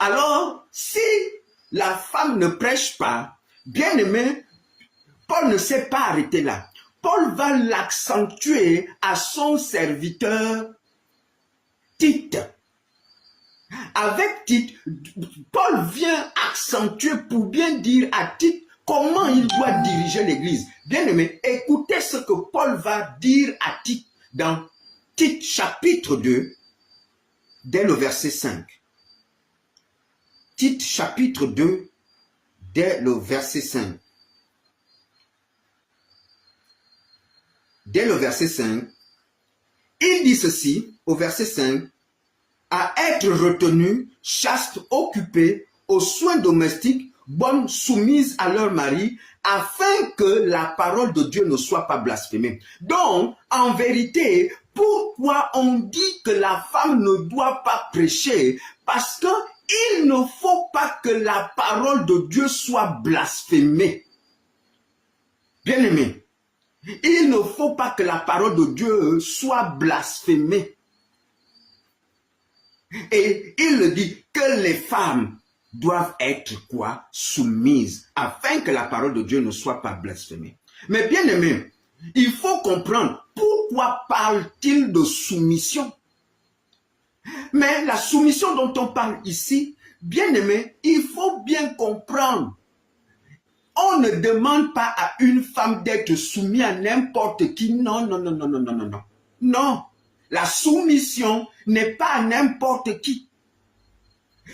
Alors, si la femme ne prêche pas, bien aimé, Paul ne s'est pas arrêté là. Paul va l'accentuer à son serviteur Tite. Avec Tite, Paul vient accentuer pour bien dire à Tite comment il doit diriger l'église. Bien aimé, écoutez ce que Paul va dire à Tite dans Tite chapitre 2, dès le verset 5. Tite chapitre 2, dès le verset 5. Dès le verset 5, il dit ceci au verset 5, à être retenu, chaste, occupé, aux soins domestiques, bonnes, soumises à leur mari, afin que la parole de Dieu ne soit pas blasphémée. Donc, en vérité, pourquoi on dit que la femme ne doit pas prêcher? Parce que il ne faut pas que la parole de Dieu soit blasphémée. Bien-aimé, il ne faut pas que la parole de Dieu soit blasphémée. Et il dit que les femmes doivent être quoi? Soumises, afin que la parole de Dieu ne soit pas blasphémée. Mais bien aimé, il faut comprendre pourquoi parle-t-il de soumission. Mais la soumission dont on parle ici, bien aimé, il faut bien comprendre. On ne demande pas à une femme d'être soumise à n'importe qui. Non, non, non, non, non, non, non, non. Non, la soumission n'est pas à n'importe qui.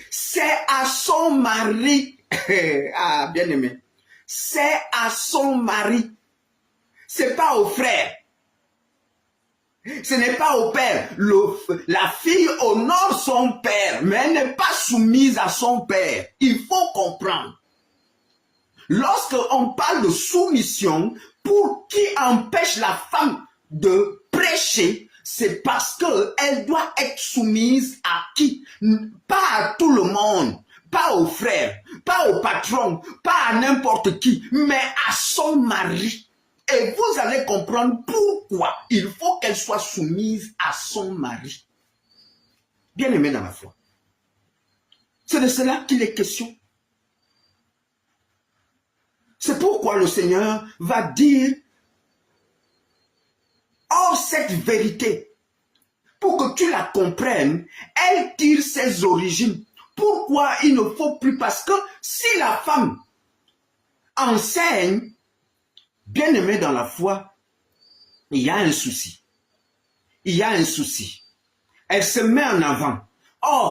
C'est à son mari. Ah, bien aimé. C'est à son mari. C'est pas au frère. Ce n'est pas au père. La fille honore son père, mais elle n'est pas soumise à son père. Il faut comprendre. Lorsqu'on parle de soumission, pour qui empêche la femme de prêcher, c'est parce qu'elle doit être soumise à qui? Pas à tout le monde, pas au frère, pas au patron, pas à n'importe qui, mais à son mari. Et vous allez comprendre pourquoi il faut qu'elle soit soumise à son mari. Bien aimé dans la foi. C'est de cela qu'il est question. C'est pourquoi le Seigneur va dire, oh, cette vérité, pour que tu la comprennes, elle tire ses origines. Pourquoi il ne faut plus? Parce que si la femme enseigne, bien aimé dans la foi, il y a un souci. Il y a un souci. Elle se met en avant. Or,